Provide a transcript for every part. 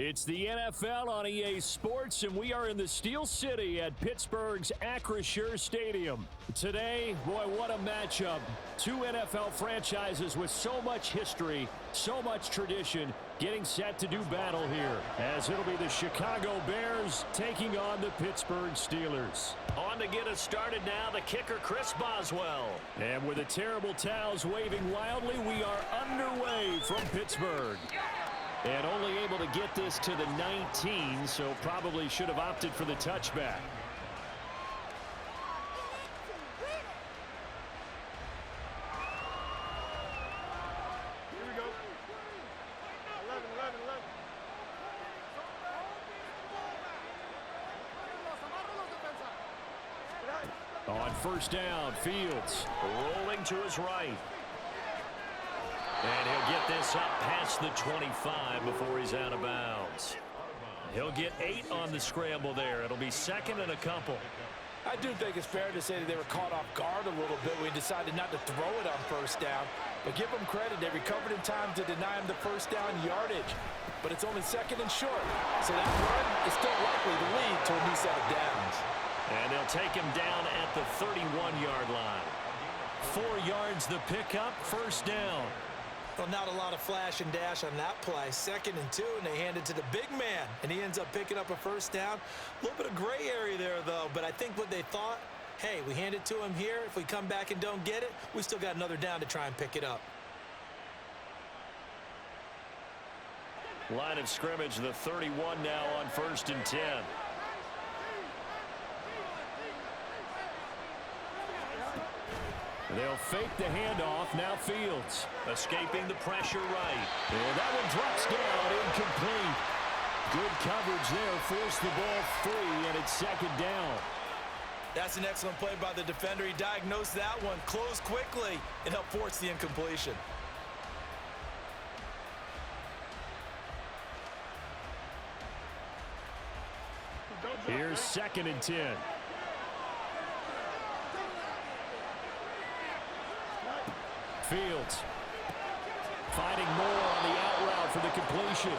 It's the NFL on EA Sports, and we are in the Steel City at Pittsburgh's Acrisure Stadium. Today, boy, what a matchup. Two NFL franchises with so much history, so much tradition, getting set to do battle here, as it'll be the Chicago Bears taking on the Pittsburgh Steelers. On to get us started now, the kicker, Chris Boswell. And with the terrible towels waving wildly, we are underway from Pittsburgh. And only able to get this to the 19, so probably should have opted for the touchback. Here we go. 11. On first down, Fields rolling to his right. And he'll get this up past the 25 before he's out of bounds. He'll get 8 on the scramble there. It'll be second and a couple. I do think it's fair to say that they were caught off guard a little bit when he decided not to throw it on first down. But give them credit. They recovered in time to deny him the first down yardage. But it's only second and short. So that run is still likely to lead to a new set of downs. And they'll take him down at the 31-yard line. 4 yards the pickup, first down. Well, not a lot of flash and dash on that play. Second and 2, and they hand it to the big man. And he ends up picking up a first down. A little bit of gray area there, though. But I think what they thought, hey, we hand it to him here. If we come back and don't get it, we still got another down to try and pick it up. Line of scrimmage, the 31 now on first and 10. They'll fake the handoff. Now Fields escaping the pressure right. And that one drops down, incomplete. Good coverage there. Forced the ball free, and it's second down. That's an excellent play by the defender. He diagnosed that one, closed quickly, and helped force the incompletion. Here's second and 10. Fields fighting more on the out route for the completion.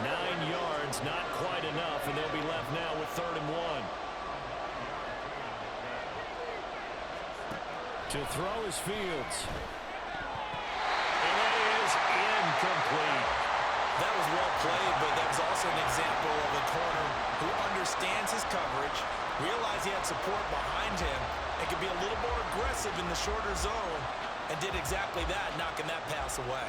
9 yards, not quite enough, and they'll be left now with 3rd and 1. To throw is Fields. And it is incomplete. That was well played, but that was also an example of a corner who understands his coverage, realized he had support behind him, and could be a little more aggressive in the shorter zone, and did exactly that, knocking that pass away.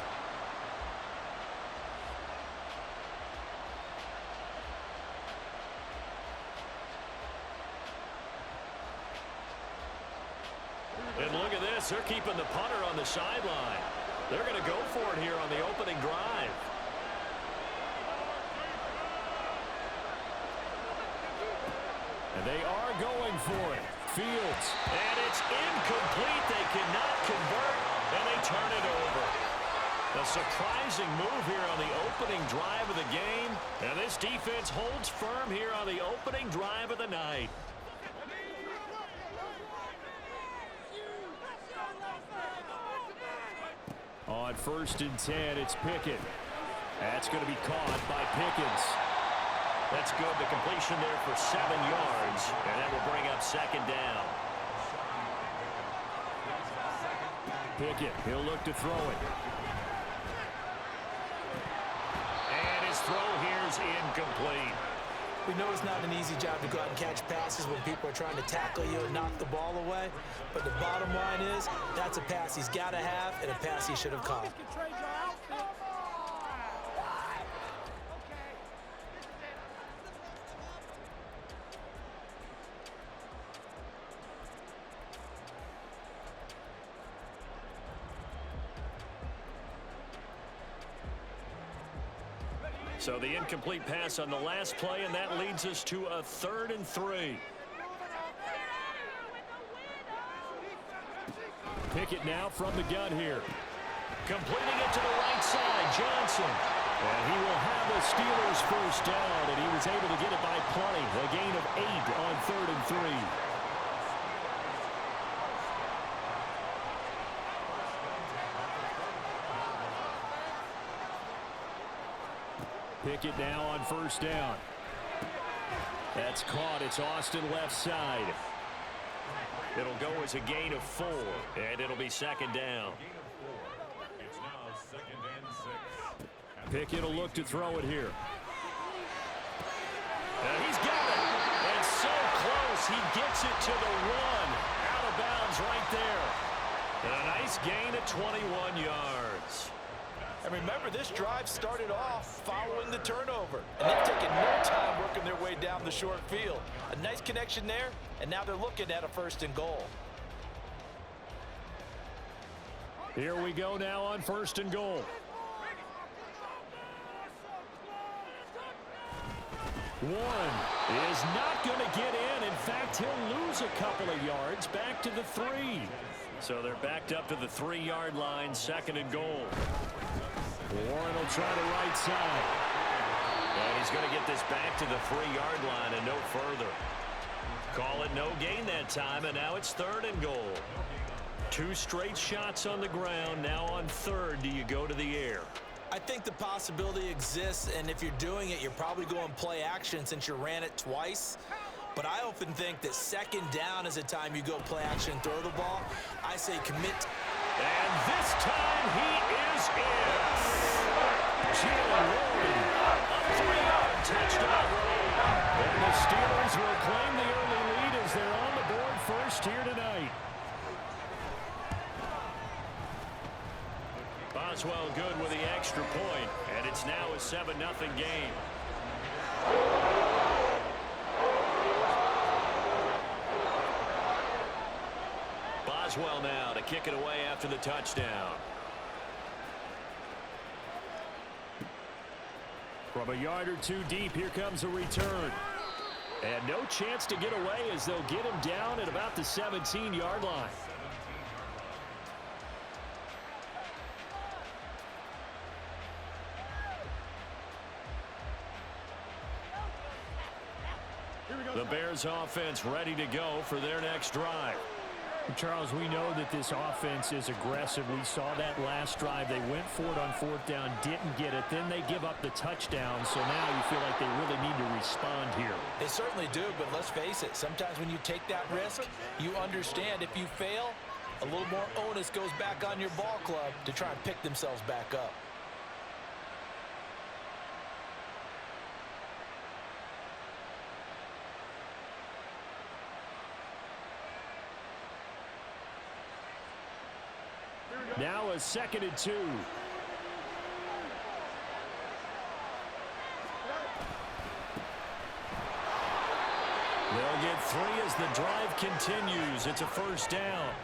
And look at this. They're keeping the punter on the sideline. They're going to go for it here on the opening drive. And they are going for it. Fields. And it's incomplete. They cannot convert, and they turn it over. A surprising move here on the opening drive of the game. And this defense holds firm here on the opening drive of the night. On first and 10, it's Pickett. That's going to be caught by Pickens. That's good. The completion there for 7 yards, and that will bring up second down. Pickett, he'll look to throw it. And his throw here is incomplete. We know it's not an easy job to go out and catch passes when people are trying to tackle you and knock the ball away. But the bottom line is, that's a pass he's got to have and a pass he should have caught. So the incomplete pass on the last play, and that leads us to a 3rd and 3. Pickett now from the gun here. Completing it to the right side, Johnson. And he will have the Steelers first down, and he was able to get it by plenty. A gain of 8 on 3rd and 3. Pickett now on first down. That's caught. It's Austin left side. It'll go as a gain of 4, and it'll be second down. It's now 2nd and 6. Pickett will look to throw it here. And he's got it. And so close. He gets it to the 1. Out of bounds right there. And a nice gain of 21 yards. And remember, this drive started off following the turnover. And they've taken no time working their way down the short field. A nice connection there, and now they're looking at a 1st and goal. Here we go now on 1st and goal. One is not going to get in. In fact, he'll lose a couple of yards back to the 3. So they're backed up to the 3-yard line, 2nd and goal. Warren will try the right side. And he's going to get this back to the 3-yard line and no further. Call it no gain that time, and now it's 3rd and goal. 2 straight shots on the ground. Now on 3rd, do you go to the air? I think the possibility exists, and if you're doing it, you're probably going play action since you ran it twice. But I often think that 2nd down is the time you go play action and throw the ball. I say commit. And this time he is in. Jalen Warren, a 3-yard touchdown. And the Steelers will claim the early lead as they're on the board first here tonight. Boswell good with the extra point, and it's now a 7-0 game. Boswell now to kick it away after the touchdown. From a yard or 2 deep, here comes a return. And no chance to get away as they'll get him down at about the 17-yard line. The Bears offense ready to go for their next drive. Charles, we know that this offense is aggressive. We saw that last drive. They went for it on 4th down, didn't get it. Then they give up the touchdown, so now you feel like they really need to respond here. They certainly do, but let's face it. Sometimes when you take that risk, you understand if you fail, a little more onus goes back on your ball club to try and pick themselves back up. Now a 2nd and 2. They'll get 3 as the drive continues. It's a 1st down.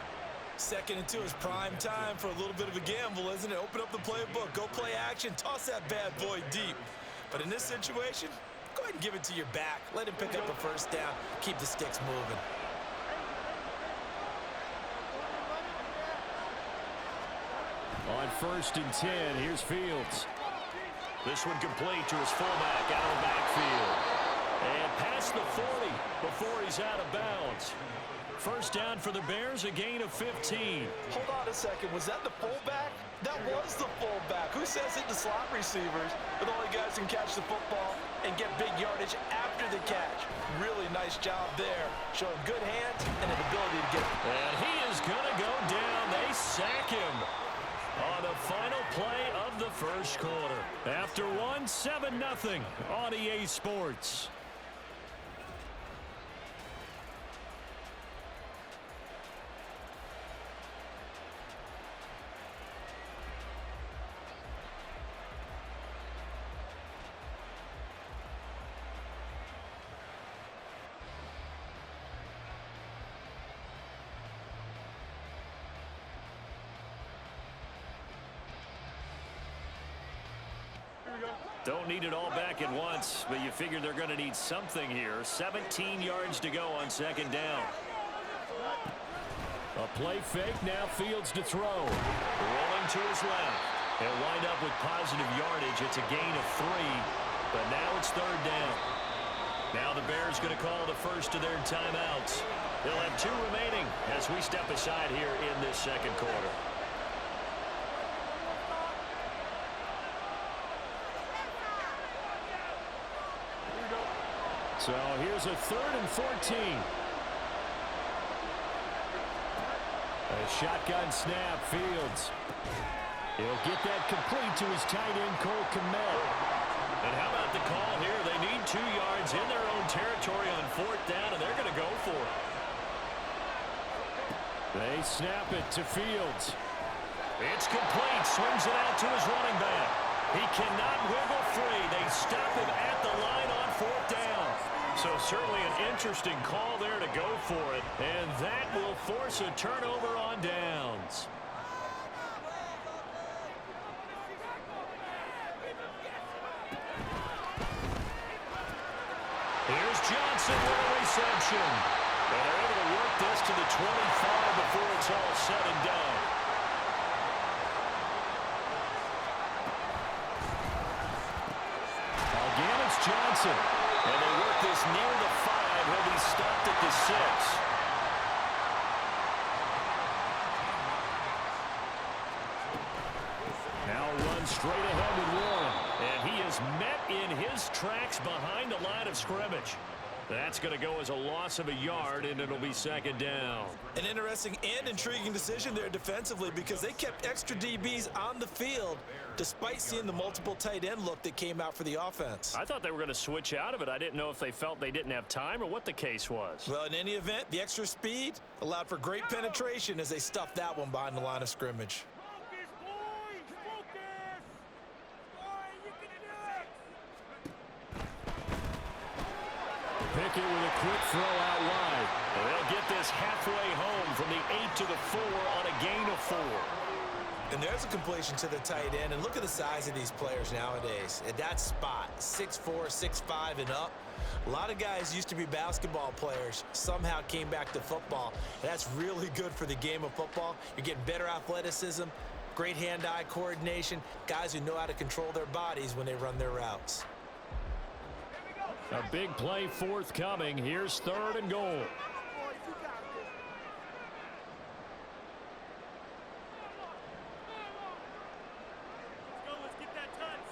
2nd and 2 is prime time for a little bit of a gamble, isn't it? Open up the playbook, go play action, toss that bad boy deep. But in this situation, go ahead and give it to your back. Let him pick up a 1st down. Keep the sticks moving. On 1st and 10, here's Fields. This one complete to his fullback out of the backfield. And past the 40 before he's out of bounds. 1st down for the Bears, a gain of 15. Hold on a second. Was that the fullback? That was the fullback. Who says it to slot receivers? But only guys can catch the football and get big yardage after the catch. Really nice job there. Showing good hands and an ability to get it. And he is going to go down. They sack him on the final play of the 1st quarter. After 7-0 on EA Sports. Don't need it all back at once, but you figure they're going to need something here. 17 yards to go on 2nd down. A play fake, now Fields to throw. Rolling to his left. He'll wind up with positive yardage. It's a gain of 3, but now it's 3rd down. Now the Bears going to call the first of their timeouts. They'll have 2 remaining as we step aside here in this 2nd quarter. So here's a 3rd and 14. A shotgun snap, Fields. He'll get that complete to his tight end, Cole Kmet. And how about the call here? They need 2 yards in their own territory on 4th down, and they're going to go for it. They snap it to Fields. It's complete. Swings it out to his running back. He cannot wiggle free. They stop him at the line on 4th down. So certainly an interesting call there to go for it. And that will force a turnover on downs. Here's Johnson with a reception. And they're able to work this to the 25 before it's all said and done. Again, it's Johnson. And they work this near the 5. He'll be stopped at the 6. Now run straight ahead with Warren. And he is met in his tracks behind the line of scrimmage. That's going to go as a loss of a yard, and it'll be 2nd down. An interesting and intriguing decision there defensively because they kept extra DBs on the field despite seeing the multiple tight end look that came out for the offense. I thought they were going to switch out of it. I didn't know if they felt they didn't have time or what the case was. Well, in any event, the extra speed allowed for great penetration as they stuffed that one behind the line of scrimmage. Pickett with a quick throw out wide. They'll get this halfway home from the 8 to the 4 on a gain of 4. And there's a completion to the tight end. And look at the size of these players nowadays. At that spot, 6'4", 6'5", and up. A lot of guys used to be basketball players, somehow came back to football. And that's really good for the game of football. You're getting better athleticism, great hand-eye coordination, guys who know how to control their bodies when they run their routes. A big play forthcoming. Here's 3rd and goal. Let's get that touch.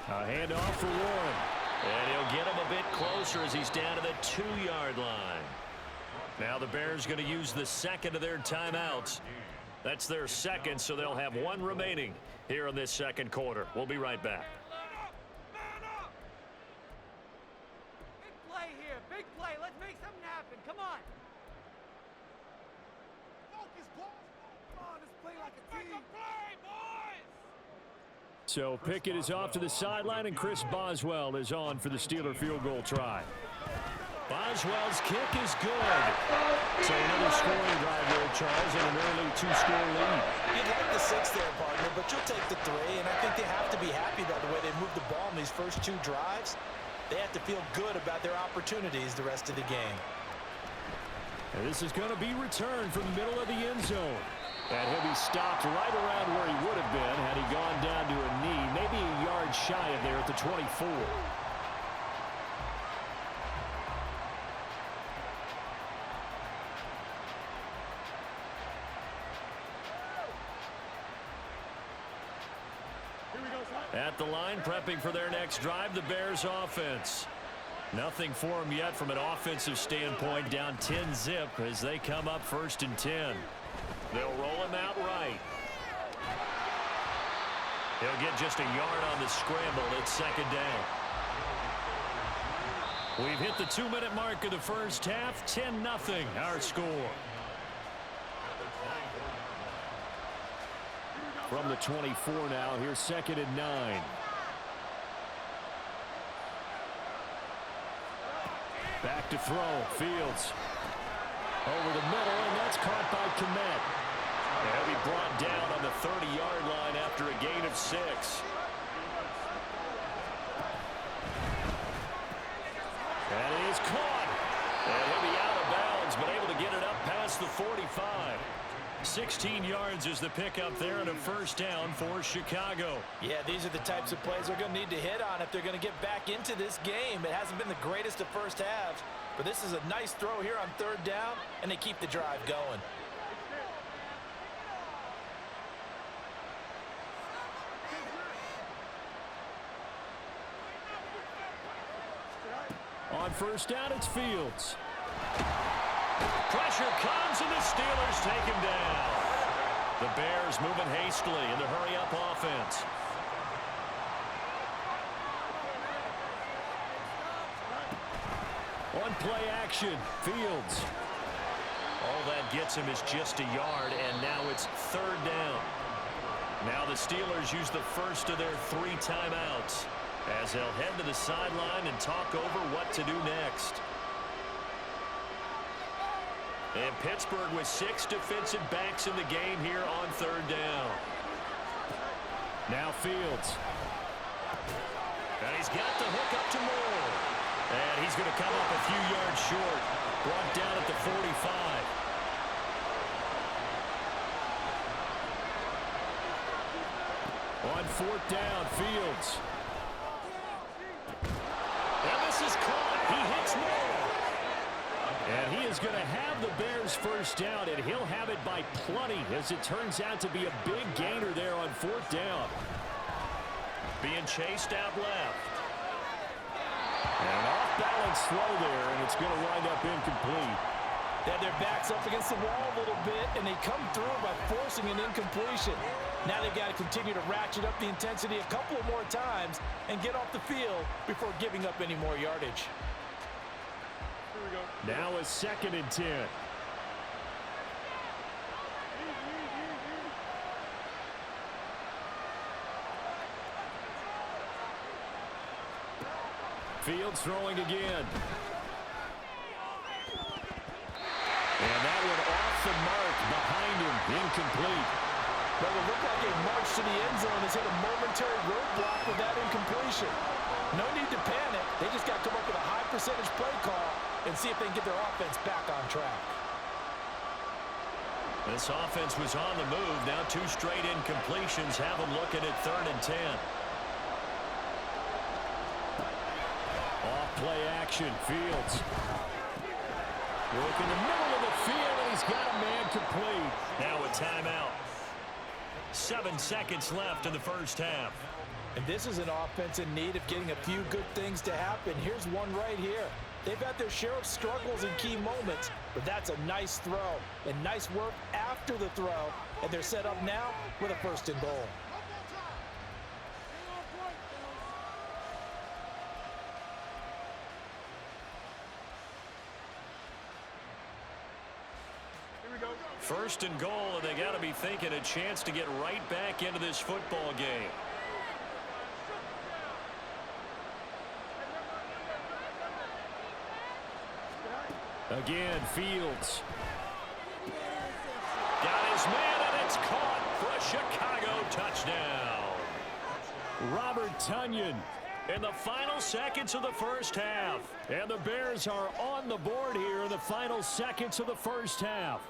A handoff for Warren. And he'll get him a bit closer as he's down to the 2-yard line. Now the Bears going to use the 2nd of their timeouts. That's their 2nd, so they'll have 1 remaining here in this 2nd quarter. We'll be right back. Big play here. Big play. Let's make something happen. Come on. Focus, boys. Come on, let's play like a team. Play, boys. So Pickett is off to the sideline, and Chris Boswell is on for the Steeler field goal try. Boswell's kick is good. So another scoring drive there, Charles, and an early 2-score lead. You'd like the 6 there, partner, but you'll take the 3, and I think they have to be happy about the way they moved the ball in these first 2 drives. They have to feel good about their opportunities the rest of the game. And this is going to be returned from the middle of the end zone. And he'll be stopped right around where he would have been had he gone down to a knee, maybe a yard shy of there at the 24. At the line, prepping for their next drive, the Bears offense. Nothing for them yet from an offensive standpoint, down 10-zip as they come up 1st and 10. They'll roll him out right. He'll get just a yard on the scramble. It's 2nd down. We've hit the 2-minute mark of the first half. 10-0 our score. From the 24 now, here's 2nd and 9. Back to throw. Fields. Over the middle, and that's caught by Kmet. He'll be brought down on the 30-yard line after a gain of 6. And it is caught. And he'll be out of bounds, but able to get it up past the 45. 16 yards is the pickup there and a 1st down for Chicago. Yeah, these are the types of plays they're going to need to hit on if they're going to get back into this game. It hasn't been the greatest of first halves, but this is a nice throw here on 3rd down, and they keep the drive going. first down, it's Fields. Pressure comes, and the Steelers take him down. The Bears moving hastily in the hurry-up offense. On play action, Fields. All that gets him is just a yard, and now it's third down. Now the Steelers use the first of their 3 timeouts as they'll head to the sideline and talk over what to do next. And Pittsburgh with 6 defensive backs in the game here on third down. Now Fields. And he's got the hook up to Moore. And he's going to come up a few yards short. Brought down at the 45. On fourth down, Fields. And this is caught. He hits Moore. And he is going to have the Bears first down, and he'll have it by plenty, as it turns out to be a big gainer there on fourth down. Being chased out left. And an off-balance throw there, and it's going to wind up incomplete. They had their backs up against the wall a little bit, and they come through by forcing an incompletion. Now they've got to continue to ratchet up the intensity a couple of more times and get off the field before giving up any more yardage. Now a 2nd and 10. Fields throwing again. And that one off the mark behind him. Incomplete. But it looked like a march to the end zone has hit a momentary roadblock with that incompletion. No need to panic. They just got to come up with a high percentage play call and see if they can get their offense back on track. This offense was on the move. Now 2 straight incompletions have them looking at 3rd and 10. Off play action, Fields. Look in the middle of the field, and he's got a man complete. Now a timeout. 7 seconds left in the first half. And this is an offense in need of getting a few good things to happen. Here's one right here. They've had their share of struggles in key moments, but that's a nice throw and nice work after the throw, and they're set up now with a 1st and goal. First and goal, and they got to be thinking a chance to get right back into this football game. Again, Fields. Got his man, and it's caught for a Chicago touchdown. Robert Tonyan. In the final seconds of the first half. And the Bears are on the board here in the final seconds of the first half.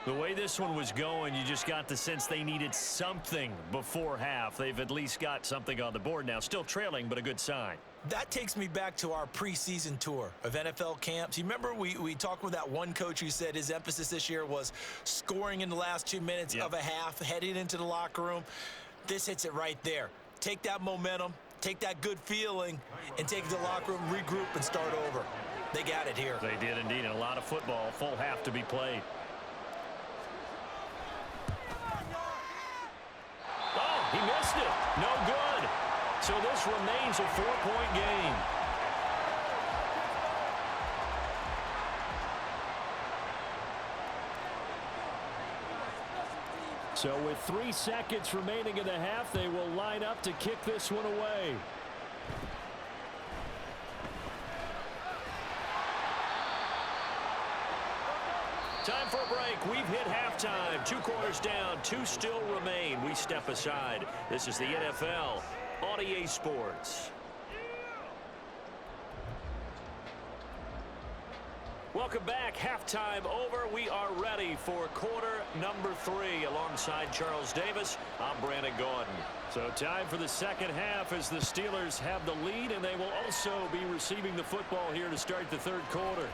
The way this one was going, you just got the sense they needed something before half. They've at least got something on the board now. Still trailing, but a good sign. That takes me back to our preseason tour of NFL camps. You remember we talked with that one coach who said his emphasis this year was scoring in the last 2 minutes of a half, heading into the locker room. This hits it right there. Take that momentum, take that good feeling, and take it to the locker room, regroup, and start over. They got it here. They did indeed, and a lot of football, full half to be played. Oh, he missed it. No good. So this remains a 4-point game. So with 3 seconds remaining in the half, they will line up to kick this one away. Time for a break. We've hit halftime. 2 quarters down. 2 still remain. We step aside. This is the NFL on EA Sports. Welcome back. Halftime over. We are ready for quarter number 3. Alongside Charles Davis, I'm Brandon Gordon. So time for the second half as the Steelers have the lead, and they will also be receiving the football here to start the third quarter.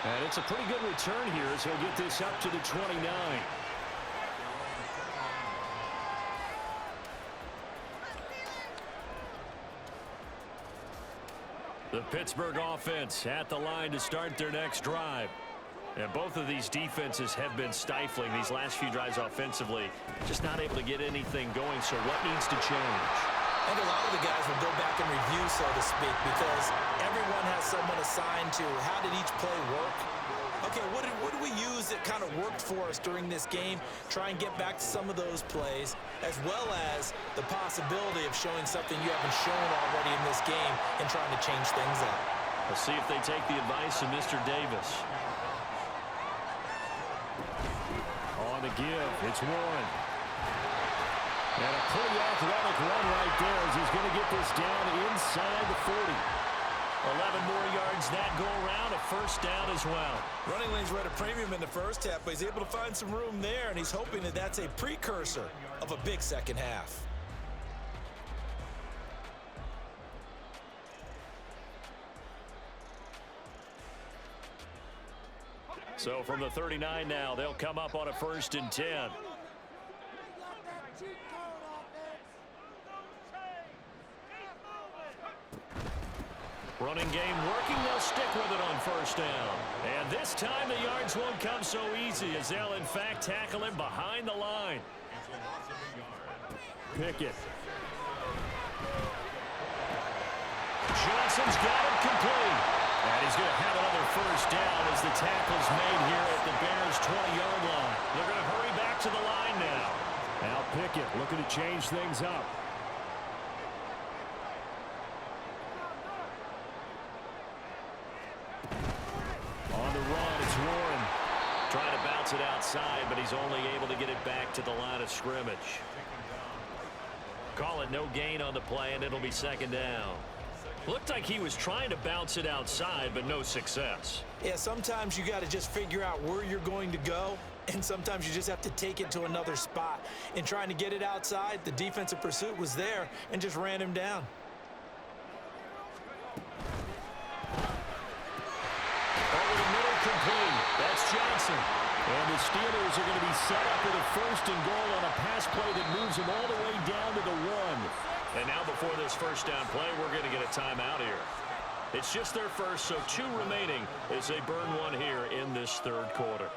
And it's a pretty good return here as he'll get this up to the 29. The Pittsburgh offense at the line to start their next drive. And both of these defenses have been stifling these last few drives offensively. Just not able to get anything going, so what needs to change? I think a lot of the guys will go back and review, so to speak, because everyone has someone assigned to how did each play work. Okay, what did we use that kind of worked for us during this game? Try and get back to some of those plays, as well as the possibility of showing something you haven't shown already in this game and trying to change things up. We'll see if they take the advice of Mr. Davis. On the give, it's Warren. And a pretty athletic run right there as he's going to get this down inside the 40. 11 more yards that go around, a first down as well. Running lanes were at a premium in the first half, but he's able to find some room there, and he's hoping that that's a precursor of a big second half. So from the 39 now, they'll come up on a 1st and 10. Running game working, they'll stick with it on 1st down. And this time the yards won't come so easy as they'll in fact tackle him behind the line. Pickett. Johnson's got him complete. And he's going to have another 1st down as the tackle's made here at the Bears' 20-yard line. They're going to hurry back to the line now. Now Pickett looking to change things up. On the run, it's Warren. Trying to bounce it outside, but he's only able to get it back to the line of scrimmage. Call it no gain on the play, and it'll be 2nd down. Looked like he was trying to bounce it outside, but no success. Yeah, sometimes you got to just figure out where you're going to go, and sometimes you just have to take it to another spot. In trying to get it outside, the defensive pursuit was there and just ran him down. Over the middle, complete. That's Johnson. And the Steelers are going to be set up with a 1st and goal on a pass play that moves them all the way down to the 1. And now before this 1st down play, we're going to get a timeout here. It's just their first, so 2 remaining as they burn one here in this 3rd quarter.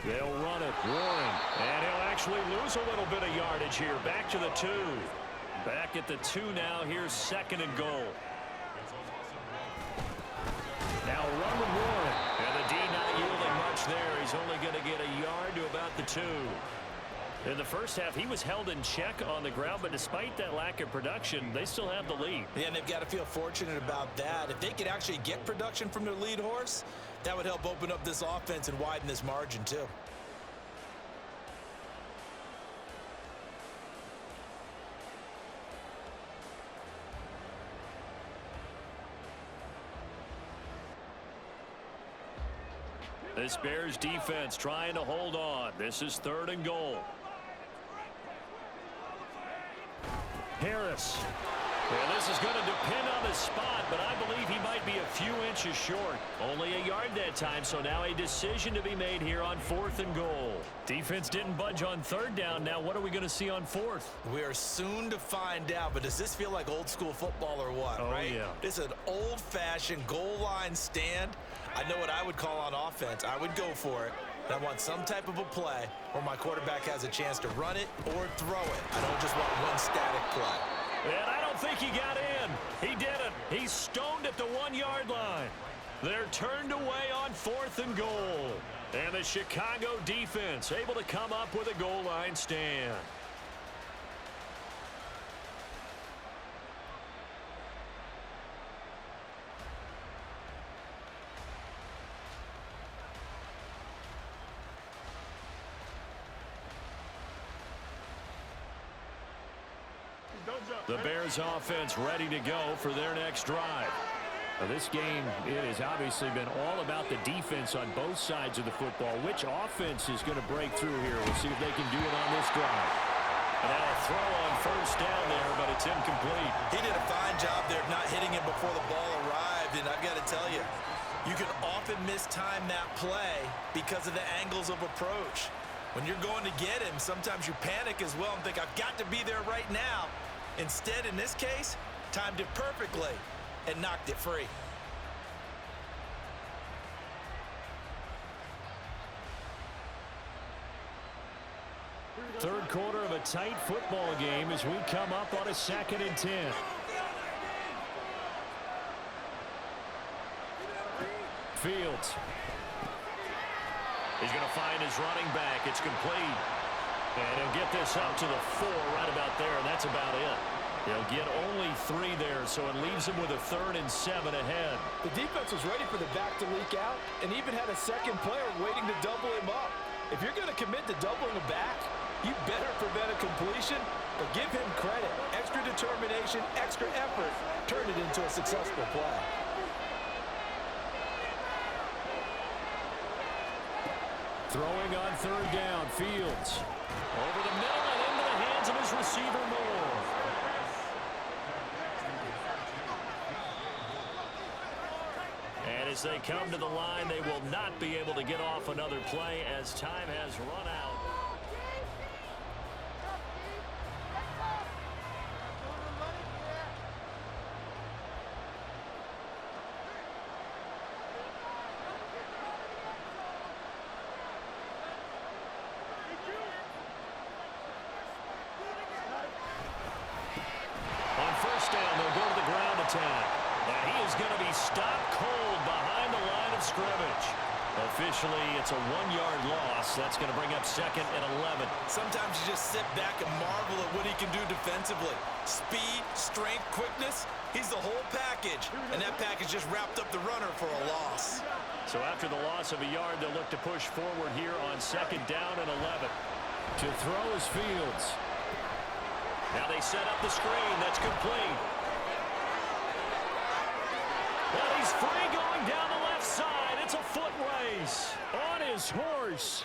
They'll run it, Warren, and he'll actually lose a little bit of yardage here. Back to the 2. Back at the 2 now. Here's 2nd and goal. Now run with Warren. And the D not yielding much there. He's only going to get a yard to about the 2. In the first half, he was held in check on the ground, but despite that lack of production, they still have the lead. Yeah, and they've got to feel fortunate about that. If they could actually get production from their lead horse, that would help open up this offense and widen this margin, too. This Bears defense trying to hold on. This is 3rd and goal. Harris. Well, this is going to depend on the spot, but I believe he might be a few inches short. Only a yard that time, so now a decision to be made here on 4th and goal. Defense didn't budge on 3rd down. Now what are we going to see on 4th? We are soon to find out, but does this feel like old school football or what, right? Yeah. This is an old-fashioned goal line stand. I know what I would call on offense. I would go for it. I want some type of a play where my quarterback has a chance to run it or throw it. I don't just want one static play. And I don't think he got in. He didn't. He's stoned at the 1-yard line. They're turned away on 4th and goal. And the Chicago defense able to come up with a goal line stand. The Bears offense ready to go for their next drive. Now this game, it has obviously been all about the defense on both sides of the football. Which offense is going to break through here? We'll see if they can do it on this drive. And now a throw on 1st down there, but it's incomplete. He did a fine job there of not hitting him before before the ball arrived, and I've got to tell you, you can often mistime that play because of the angles of approach. When you're going to get him, sometimes you panic as well and think, I've got to be there right now. Instead, in this case, timed it perfectly and knocked it free. Third quarter of a tight football game as we come up on a 2nd and 10. Fields. He's going to find his running back. It's complete. And he'll get this up to the 4 right about there, and that's about it. He'll get only 3 there, so it leaves him with a 3rd and 7 ahead. The defense was ready for the back to leak out and even had a second player waiting to double him up. If you're going to commit to doubling a back, you better prevent a completion, but give him credit. Extra determination, extra effort, turned it into a successful play. Throwing on 3rd down, Fields. Over the middle and into the hands of his receiver, Moore. And as they come to the line, they will not be able to get off another play as time has run out. On 1st down, they'll go to the ground attack. And he is going to be stopped cold behind the line of scrimmage. Officially, it's a 1-yard loss. That's going to bring up 2nd and 11. Sometimes you just sit back and marvel at what he can do defensively. Speed, strength, quickness, he's the whole package. And that package just wrapped up the runner for a loss. So after the loss of a yard, they'll look to push forward here on 2nd down and 11. To throw is Fields. Now they set up the screen. That's complete. Well, he's free going down the left side. It's a foot race. On his horse.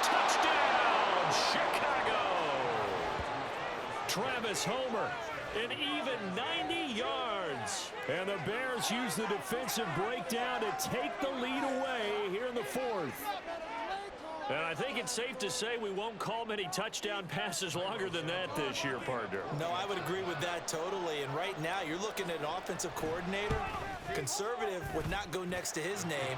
Touchdown, Chicago. Travis Homer, an even 90 yards. And the Bears use the defensive breakdown to take the lead away here in the 4th. And I think it's safe to say we won't call many touchdown passes longer than that this year, partner. No, I would agree with that totally. And right now, you're looking at an offensive coordinator. Conservative would not go next to his name.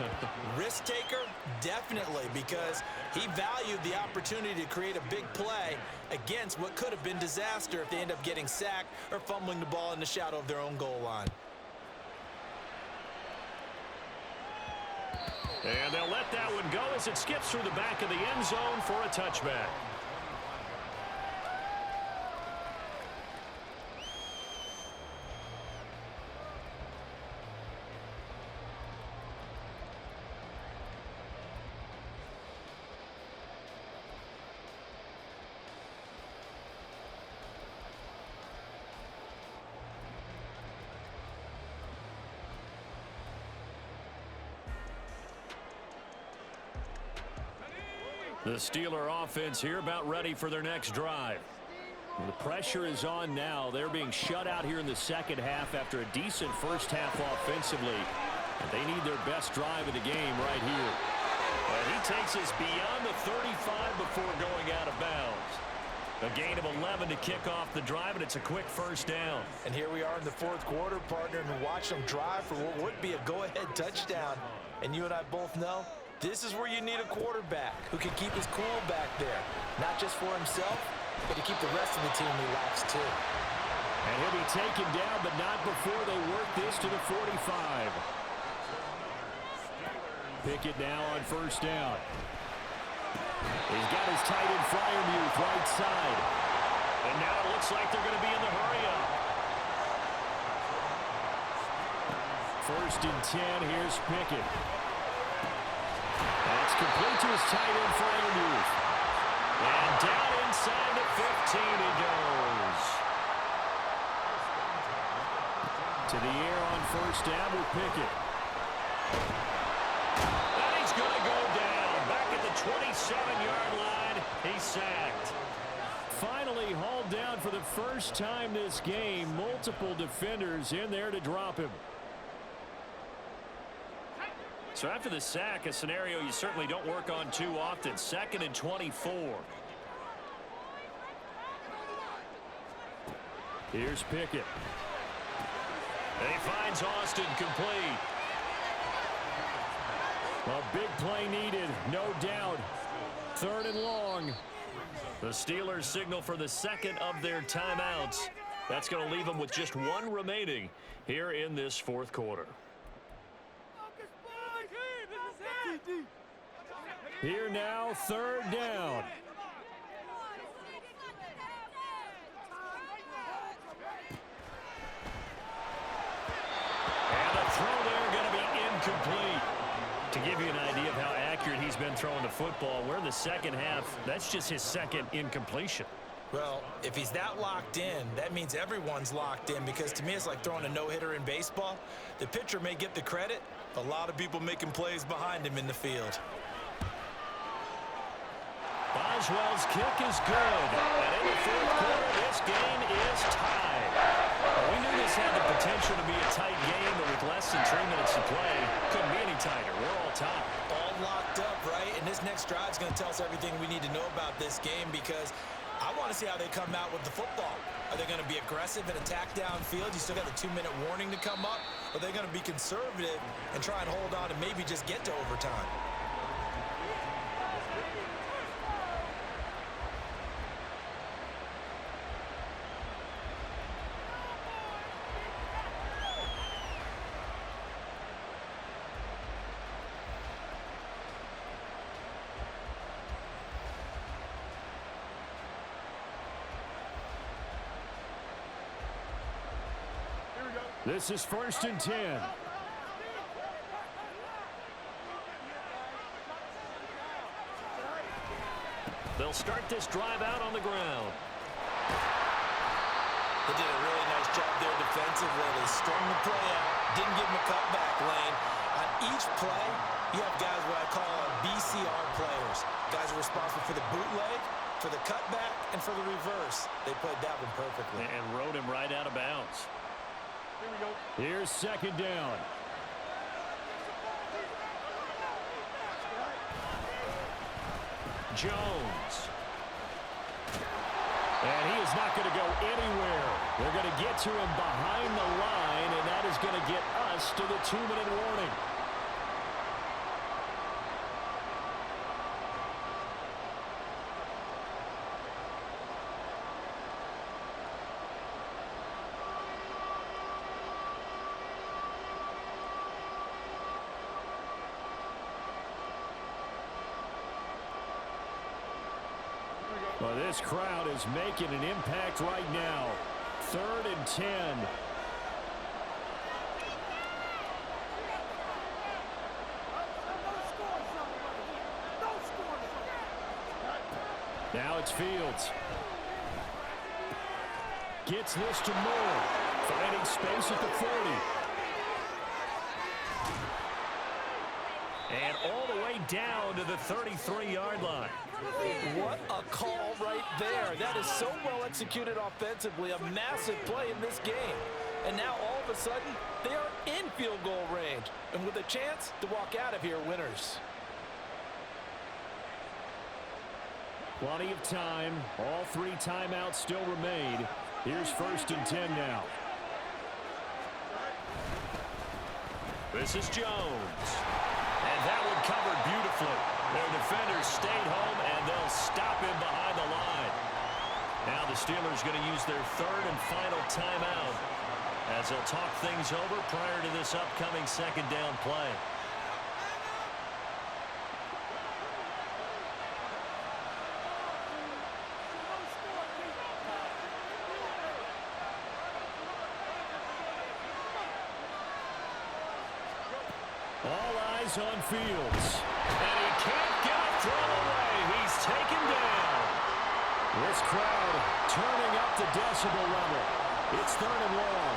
Risk taker, definitely, because he valued the opportunity to create a big play against what could have been disaster if they end up getting sacked or fumbling the ball in the shadow of their own goal line. And they'll let that one go as it skips through the back of the end zone for a touchback. The Steeler offense here about ready for their next drive. The pressure is on now. They're being shut out here in the second half after a decent first half offensively. And they need their best drive of the game right here. And he takes us beyond the 35 before going out of bounds. A gain of 11 to kick off the drive, and it's a quick first down. And here we are in the 4th quarter, partner, and watch them drive for what would be a go-ahead touchdown. And you and I both know this is where you need a quarterback who can keep his cool back there. Not just for himself, but to keep the rest of the team relaxed too. And he'll be taken down, but not before they work this to the 45. Pickett now on 1st down. He's got his tight end Freiermuth right side. And now it looks like they're going to be in the hurry-up. 1st and 10, here's Pickett. That's complete to his tight end Freiermuth. And down inside the 15 he goes. To the air on 1st down with Pickett. And he's going to go down. Back at the 27-yard line, he's sacked. Finally hauled down for the first time this game. Multiple defenders in there to drop him. So after the sack, a scenario you certainly don't work on too often. 2nd and 24. Here's Pickett. And he finds Austin complete. A big play needed, no doubt. 3rd and long. The Steelers signal for the second of their timeouts. That's going to leave them with just one remaining here in this 4th quarter. Here now, 3rd down. And the throw there going to be incomplete. To give you an idea of how accurate he's been throwing the football, we're in the second half. That's just his 2nd incompletion. Well, if he's that locked in, that means everyone's locked in, because to me it's like throwing a no-hitter in baseball. The pitcher may get the credit, a lot of people making plays behind him in the field. Boswell's kick is good. And in the 4th quarter, this game is tied. Well, we knew this had the potential to be a tight game, but with less than 3 minutes to play, couldn't be any tighter. We're all tied. All locked up, right? And this next drive is going to tell us everything we need to know about this game, because I want to see how they come out with the football. Are they going to be aggressive and attack downfield? You still got the 2-minute warning to come up? Or are they going to be conservative and try and hold on and maybe just get to overtime? This is 1st and 10. They'll start this drive out on the ground. They did a really nice job there defensively. They strung the play out, didn't give him a cutback lane. On each play, you have guys what I call BCR players. Guys are responsible for the bootleg, for the cutback, and for the reverse. They played that one perfectly. And rode him right out of bounds. Here's 2nd down. Jones. And he is not going to go anywhere. They're going to get to him behind the line, and that is going to get us to the 2-minute warning. Well, this crowd is making an impact right now. 3rd and 10. Now it's Fields. Gets this to Moore. Finding space at the 40. And all the way down to the 33-yard line. What a call right there. That is so well executed offensively. A massive play in this game. And now all of a sudden, they are in field goal range. And with a chance to walk out of here winners. Plenty of time. All 3 timeouts still remain. Here's 1st and 10 now. This is Jones. And that one covered beautifully. Their defenders stayed home, and they'll stop him behind the line. Now the Steelers going to use their 3rd and final timeout as they'll talk things over prior to this upcoming 2nd down play. All eyes on Fields. And he can't get a throw away. He's taken down. This crowd turning up the decibel level. It's 3rd and long.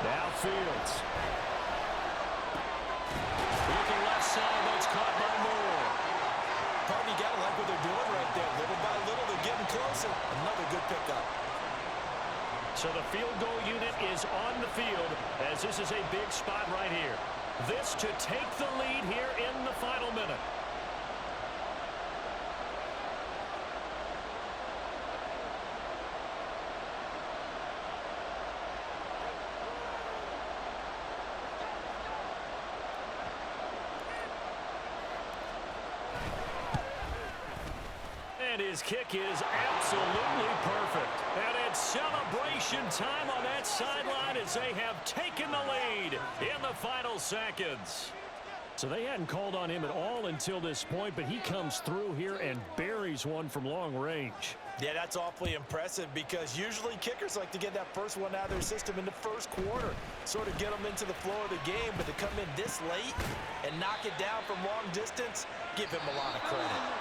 Now Fields. Looking left inside. That's caught by Moore. Partner, you got to like what they're doing right there. Little by little, they're getting closer. Another good pickup. So the field goal unit is on the field as this is a big spot right here. This to take the lead here in the final minute. And his kick is absolutely perfect. And it's celebration time on that sideline as they have taken the lead in the final seconds. So they hadn't called on him at all until this point, but he comes through here and buries one from long range. Yeah, that's awfully impressive because usually kickers like to get that first one out of their system in the first quarter, sort of get them into the flow of the game, but to come in this late and knock it down from long distance, give him a lot of credit.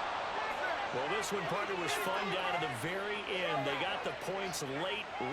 Well, this one, partner, was fun down to the very end. They got the points late, right